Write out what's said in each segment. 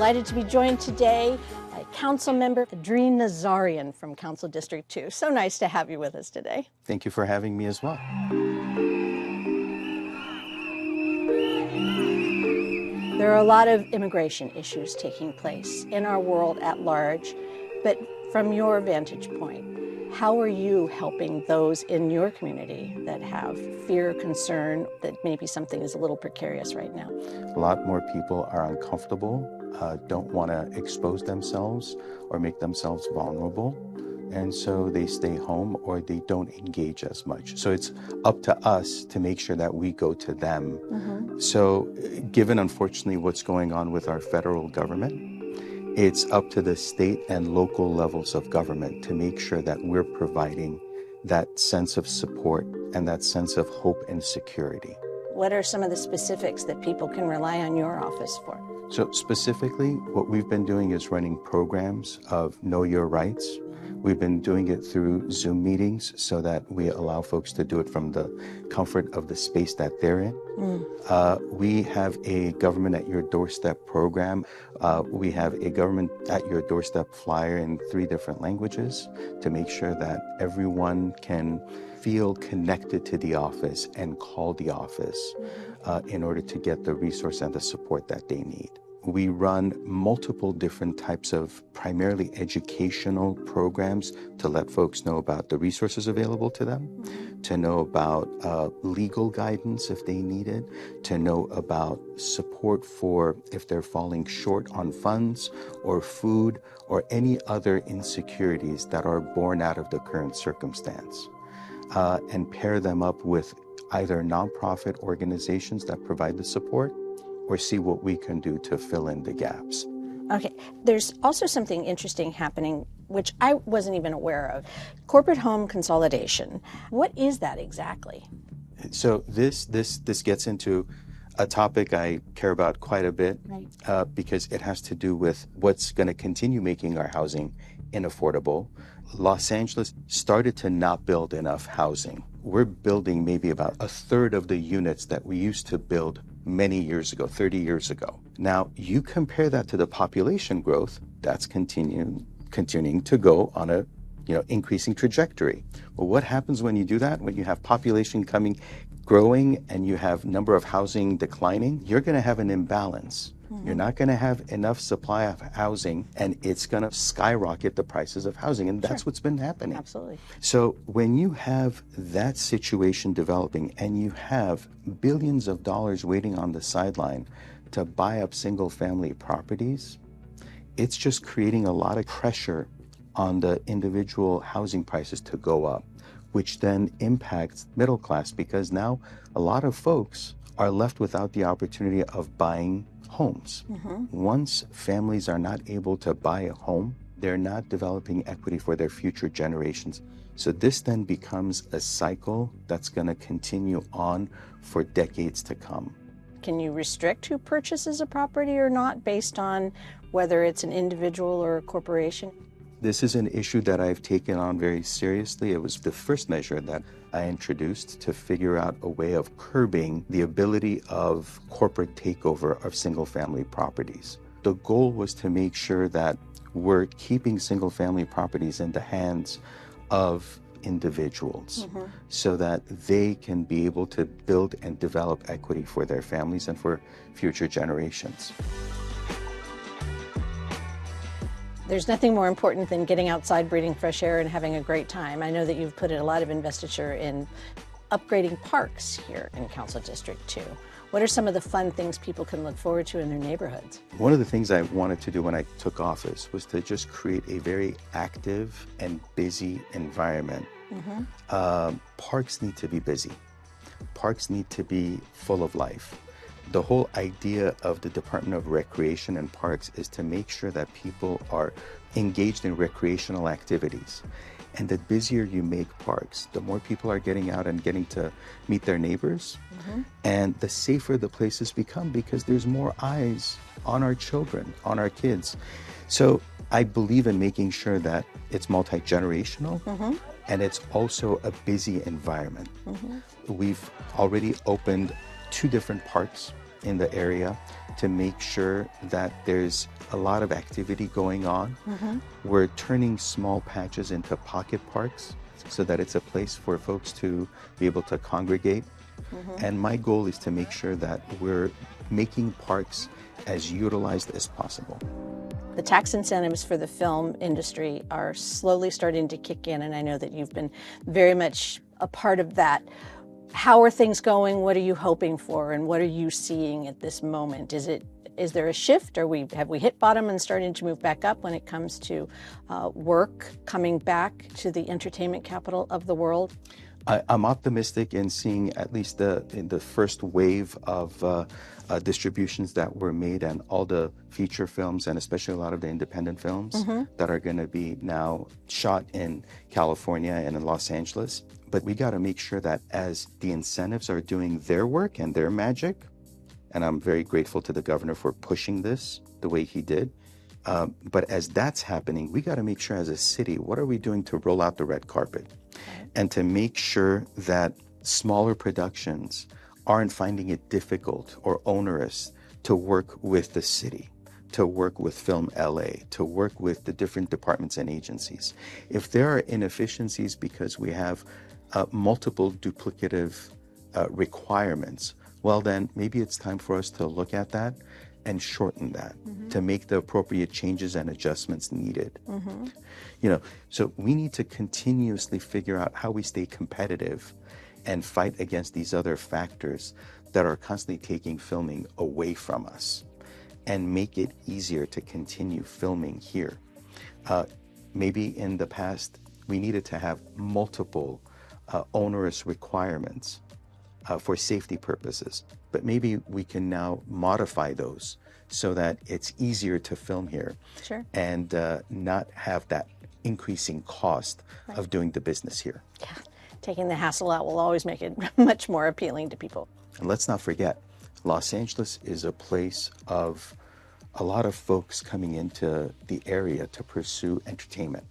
delighted to be joined today by Councilmember Adrin Nazarian from Council District 2. So nice to have you with us today. Thank you for having me as well. There are a lot of immigration issues taking place in our world at large, but from your vantage point, how are you helping those in your community that have fear, concern, that maybe something is a little precarious right now? A lot more people are uncomfortable, don't want to expose themselves or make themselves vulnerable, and so they stay home or they don't engage as much. So it's up to us to make sure that we go to them. So given, unfortunately, what's going on with our federal government, it's up to the state and local levels of government to make sure that we're providing that sense of support and that sense of hope and security. What are some of the specifics that people can rely on your office for? So specifically, what we've been doing is running programs of Know Your Rights. We've been doing it through Zoom meetings so that we allow folks to do it from the comfort of the space that they're in. We have a Government at Your Doorstep program. We have a Government at Your Doorstep flyer in 3 different languages to make sure that everyone can feel connected to the office and call the office in order to get the resource and the support that they need. We run multiple different types of primarily educational programs to let folks know about the resources available to them, to know about legal guidance if they need it, to know about support for if they're falling short on funds or food or any other insecurities that are born out of the current circumstance, and pair them up with either nonprofit organizations that provide the support or see what we can do to fill in the gaps. Okay, there's also something interesting happening, which I wasn't even aware of. Corporate home consolidation. What is that exactly? So this gets into a topic I care about quite a bit, because it has to do with what's going to continue making our housing inaffordable. Los Angeles started to not build enough housing. We're building maybe about a third of the units that we used to build many years ago, 30 years ago. Now, you compare that to the population growth, that's continuing to go on a increasing trajectory. Well, what happens when you do that? When you have population growing and you have number of housing declining, you're going to have an imbalance. You're not going to have enough supply of housing, and it's going to skyrocket the prices of housing, and that's what's been happening. Absolutely. So when you have that situation developing and you have billions of dollars waiting on the sideline to buy up single-family properties, it's just creating a lot of pressure on the individual housing prices to go up, which then impacts middle class, because now a lot of folks are left without the opportunity of buying homes. Once families are not able to buy a home, they're not developing equity for their future generations. So this then becomes a cycle that's going to continue on for decades to come. Can you restrict who purchases a property or not based on whether it's an individual or a corporation? This is an issue that I've taken on very seriously. It was the first measure that I introduced to figure out a way of curbing the ability of corporate takeover of single-family properties. The goal was to make sure that we're keeping single-family properties in the hands of individuals so that they can be able to build and develop equity for their families and for future generations. There's nothing more important than getting outside, breathing fresh air, and having a great time. I know that you've put in a lot of investiture in upgrading parks here in Council District 2. What are some of the fun things people can look forward to in their neighborhoods? One of the things I wanted to do when I took office was to just create a very active and busy environment. Parks need to be busy. Parks need to be full of life. The whole idea of the Department of Recreation and Parks is to make sure that people are engaged in recreational activities. And the busier you make parks, the more people are getting out and getting to meet their neighbors. And the safer the places become because there's more eyes on our children, on our kids. So I believe in making sure that it's multi-generational and it's also a busy environment. We've already opened 2 different parks in the area. to make sure that there's a lot of activity going on. We're turning small patches into pocket parks so that it's a place for folks to be able to congregate. And my goal is to make sure that we're making parks as utilized as possible. The tax incentives for the film industry are slowly starting to kick in, and I know that you've been very much a part of that. How are things going? What are you hoping for, and what are you seeing at this moment? Is there a shift? Have we hit bottom and starting to move back up when it comes to work coming back to the entertainment capital of the world? I'm optimistic in seeing at least in the first wave of distributions that were made, and all the feature films, and especially a lot of the independent films that are going to be now shot in California and in Los Angeles. But we got to make sure that as the incentives are doing their work and their magic, and I'm very grateful to the governor for pushing this the way he did. But as that's happening, we got to make sure as a city, what are we doing to roll out the red carpet? And to make sure that smaller productions aren't finding it difficult or onerous to work with the city, to work with Film LA, to work with the different departments and agencies. If there are inefficiencies because we have multiple duplicative requirements, well then maybe it's time for us to look at that and shorten that to make the appropriate changes and adjustments needed. So we need to continuously figure out how we stay competitive and fight against these other factors that are constantly taking filming away from us, and make it easier to continue filming here. Maybe in the past, we needed to have multiple onerous requirements for safety purposes, but maybe we can now modify those so that it's easier to film here. Sure. And not have that increasing cost of doing the business here. Yeah. Taking the hassle out will always make it much more appealing to people. And let's not forget, Los Angeles is a place of a lot of folks coming into the area to pursue entertainment.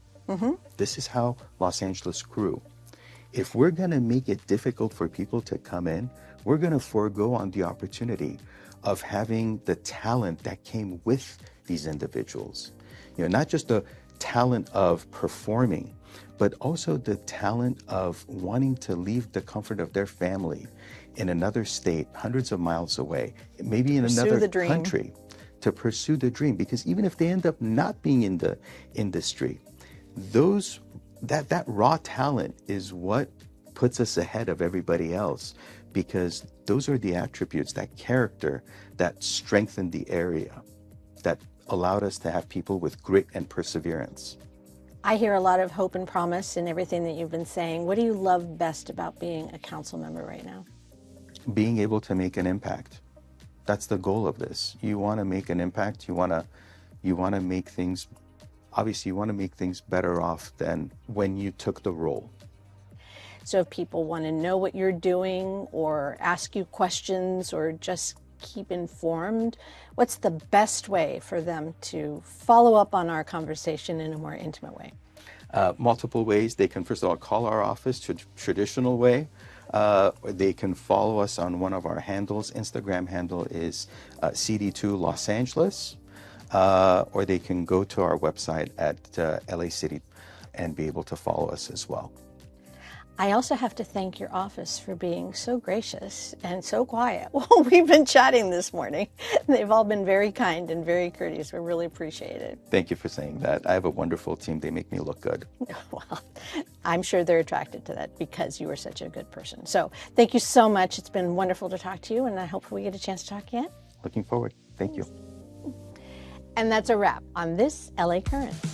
This is how Los Angeles grew. If we're going to make it difficult for people to come in, we're going to forego on the opportunity of having the talent that came with these individuals. Not just the talent of performing, but also the talent of wanting to leave the comfort of their family in another state, hundreds of miles away, maybe in another country, to pursue the dream. Because even if they end up not being in the industry, that raw talent is what puts us ahead of everybody else, because those are the attributes, that character, that strengthen the area, that allowed us to have people with grit and perseverance. I hear a lot of hope and promise in everything that you've been saying. What do you love best about being a council member right now? Being able to make an impact. That's the goal of this. You want to make an impact. You want to make things, obviously you want to make things better off than when you took the role. So if people want to know what you're doing, or ask you questions, or just keep informed, what's the best way for them to follow up on our conversation in a more intimate way? Multiple ways. They can, first of all, call our office, traditional way. Or they can follow us on one of our handles. Instagram handle is CD2 Los Angeles. Or they can go to our website at LA City and be able to follow us as well. I also have to thank your office for being so gracious and so quiet while we've been chatting this morning. They've all been very kind and very courteous. We really appreciate it. Thank you for saying that. I have a wonderful team. They make me look good. Well, I'm sure they're attracted to that because you are such a good person. So thank you so much. It's been wonderful to talk to you, and I hope we get a chance to talk again. Looking forward. Thank you. And that's a wrap on this LA Currents.